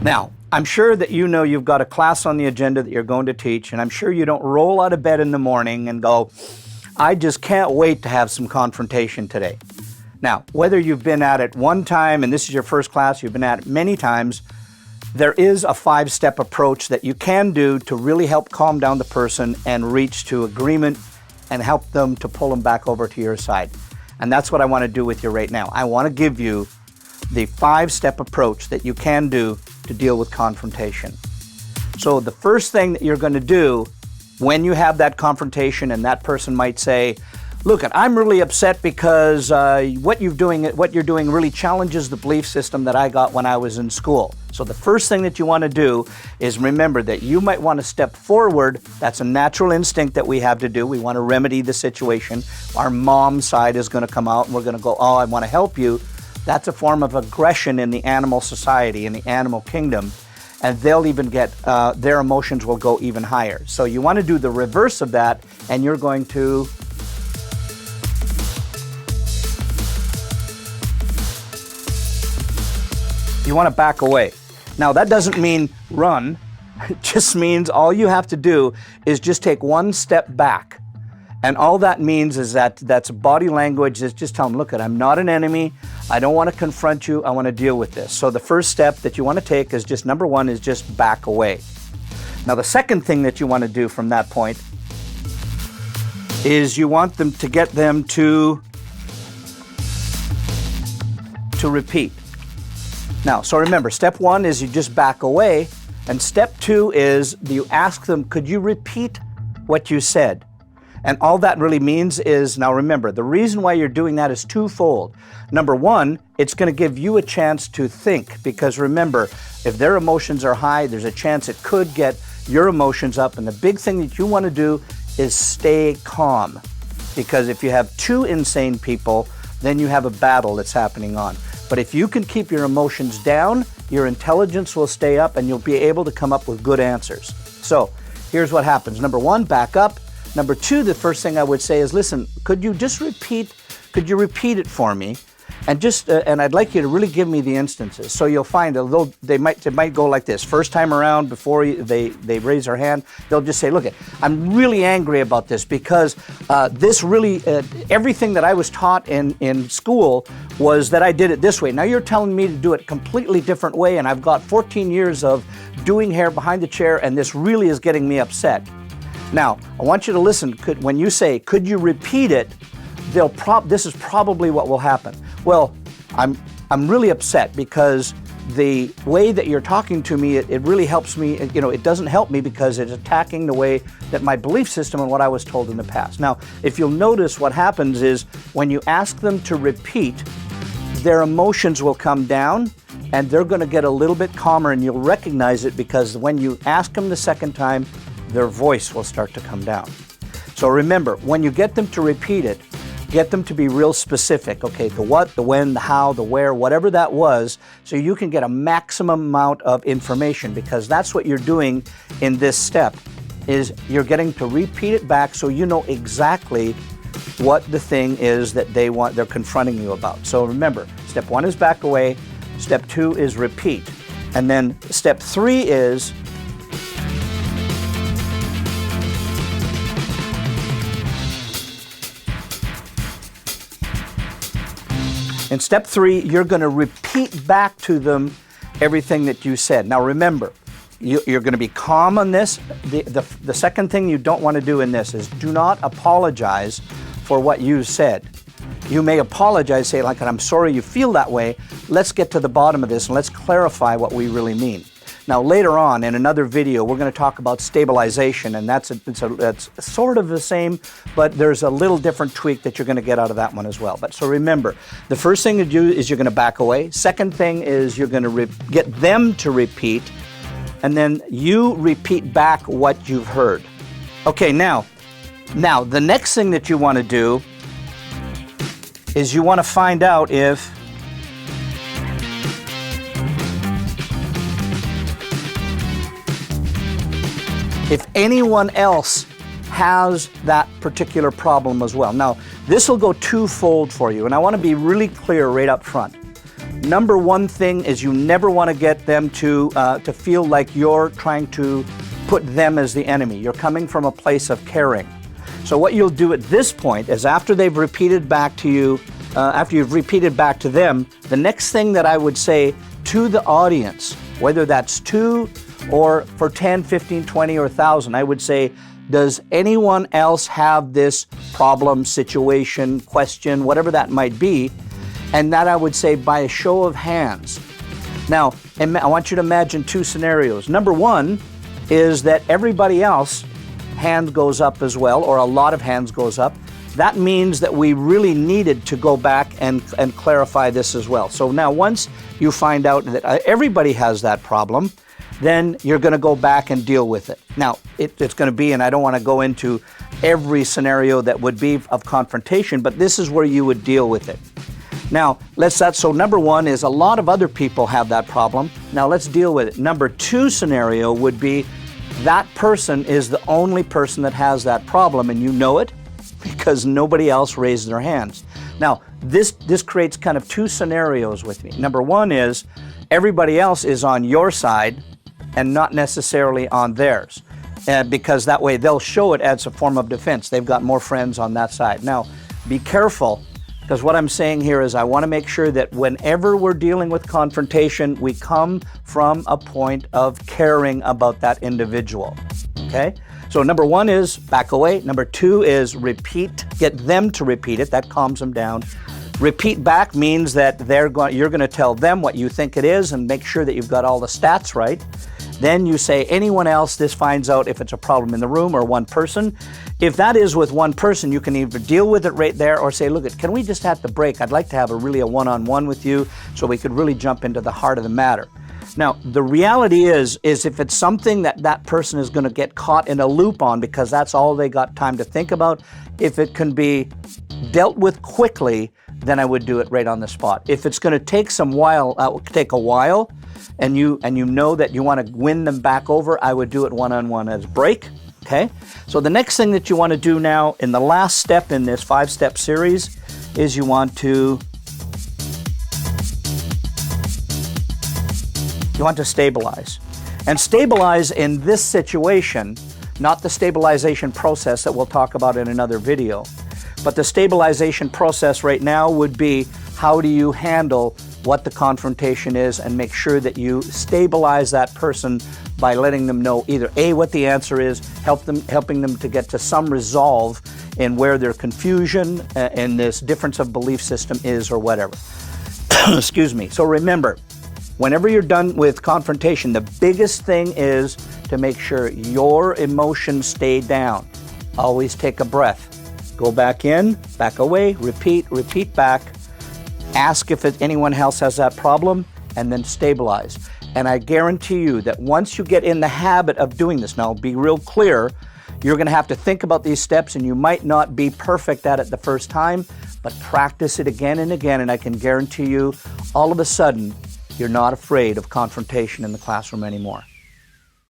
Now, I'm sure that you know you've got a class on the agenda that you're going to teach, and I'm sure you don't roll out of bed in the morning and go, I just can't wait to have some confrontation today. Now, whether you've been at it one time and this is your first class, you've been at it many times, there is a 5-step approach that you can do to really help calm down the person and reach to agreement and help them to pull them back over to your side. And that's what I want to do with you right now. I want to give you the 5-step approach that you can do to deal with confrontation. So the first thing that you're going to do when you have that confrontation, and that person might say, look, I'm really upset because what you're doing really challenges the belief system that I got when I was in school. So the first thing that you want to do is remember that you might want to step forward. That's a natural instinct that we have to do. We want to remedy the situation. Our mom side is going to come out and we're going to go, oh, I want to help you. That's a form of aggression in the animal society, in the animal kingdom. And they'll even get, their emotions will go even higher. So you want to do the reverse of that, and you're going to you want to back away. Now that doesn't mean run, it just means all you have to do is just take one step back. And all that means is that's body language, is just tell them, look, I'm not an enemy, I don't want to confront you, I want to deal with this. So the first step that you want to take is just, number one, is just back away. Now the second thing that you want to do from that point is you want them to get them to repeat. Now, so remember, step one is you just back away, and step two is you ask them, could you repeat what you said? And all that really means is, now remember, the reason why you're doing that is twofold. Number one, it's going to give you a chance to think, because remember, if their emotions are high, there's a chance it could get your emotions up. And the big thing that you want to do is stay calm, because if you have two insane people, then you have a battle that's happening on. But if you can keep your emotions down, your intelligence will stay up and you'll be able to come up with good answers. So here's what happens. Number one, back up. Number two, the first thing I would say is, listen, could you repeat it for me? And just, and I'd like you to really give me the instances. So you'll find they might go like this. First time around, before they raise their hand, they'll just say, look, I'm really angry about this because this really, everything that I was taught in school was that I did it this way. Now you're telling me to do it a completely different way, and I've got 14 years of doing hair behind the chair, and this really is getting me upset. Now, I want you to listen. When you say, could you repeat it, this is probably what will happen. Well, I'm really upset because the way that you're talking to me, it really helps me, it doesn't help me because it's attacking the way that my belief system and what I was told in the past. Now, if you'll notice, what happens is when you ask them to repeat, their emotions will come down and they're going to get a little bit calmer, and you'll recognize it because when you ask them the second time, their voice will start to come down. So remember, when you get them to repeat it, get them to be real specific. Okay, the what, the when, the how, the where, whatever that was, so you can get a maximum amount of information, because that's what you're doing in this step, is you're getting to repeat it back so you know exactly what the thing is that they're confronting you about. So remember, step one is back away, step two is repeat, and then step three is in step three, you're going to repeat back to them everything that you said. Now remember, you're going to be calm on this. The second thing you don't want to do in this is do not apologize for what you said. You may apologize, say like, I'm sorry you feel that way. Let's get to the bottom of this and let's clarify what we really mean. Now later on in another video, we're going to talk about stabilization, and that's sort of the same, but there's a little different tweak that you're going to get out of that one as well. But so remember, the first thing to do is you're going to back away. Second thing is you're going to get them to repeat, and then you repeat back what you've heard. Okay, now the next thing that you want to do is you want to find out if anyone else has that particular problem as well. Now, this will go twofold for you, and I want to be really clear right up front. number one thing is you never want to get them to feel like you're trying to put them as the enemy. You're coming from a place of caring. So what you'll do at this point is after they've repeated back to you, after you've repeated back to them, the next thing that I would say to the audience, whether that's 2 or for 10, 15, 20, or 1,000, I would say, does anyone else have this problem, situation, question, whatever that might be? And that I would say by a show of hands. Now, I want you to imagine 2 scenarios. Number 1 is that everybody else hand goes up as well, or a lot of hands goes up. That means that we really needed to go back and clarify this as well. So now once you find out that everybody has that problem, then you're going to go back and deal with it. Now, it's going to be, and I don't want to go into every scenario that would be of confrontation, but this is where you would deal with it. Now, so number 1 is a lot of other people have that problem. Now let's deal with it. Number 2 scenario would be that person is the only person that has that problem, and you know it because nobody else raised their hands. Now, this creates kind of 2 scenarios with me. Number 1 is everybody else is on your side and not necessarily on theirs, because that way they'll show it as a form of defense. They've got more friends on that side. Now, be careful, because what I'm saying here is I want to make sure that whenever we're dealing with confrontation, we come from a point of caring about that individual, okay? So number 1 is back away. Number 2 is repeat, get them to repeat it. That calms them down. Repeat back means that you're going to tell them what you think it is and make sure that you've got all the stats right. Then you say anyone else, this finds out if it's a problem in the room or one person. If that is with one person, you can either deal with it right there or say, look, can we just have the break? I'd like to have a one-on-one with you so we could really jump into the heart of the matter. Now, the reality is if it's something that person is going to get caught in a loop on because that's all they got time to think about, if it can be dealt with quickly, then I would do it right on the spot. If it's going to take a while, and you know that you want to win them back over, I would do it one-on-one as break, okay? So the next thing that you want to do now in the last step in this 5-step series is you want to stabilize. And stabilize in this situation, not the stabilization process that we'll talk about in another video, but the stabilization process right now would be how do you handle what the confrontation is and make sure that you stabilize that person by letting them know either A, what the answer is, helping them to get to some resolve in where their confusion and this difference of belief system is or whatever. Excuse me. So remember, whenever you're done with confrontation, the biggest thing is to make sure your emotions stay down. Always take a breath. Go back in, back away, repeat back. Ask if anyone else has that problem, and then stabilize. And I guarantee you that once you get in the habit of doing this, now be real clear, you're going to have to think about these steps, and you might not be perfect at it the first time, but practice it again and again, and I can guarantee you, all of a sudden, you're not afraid of confrontation in the classroom anymore.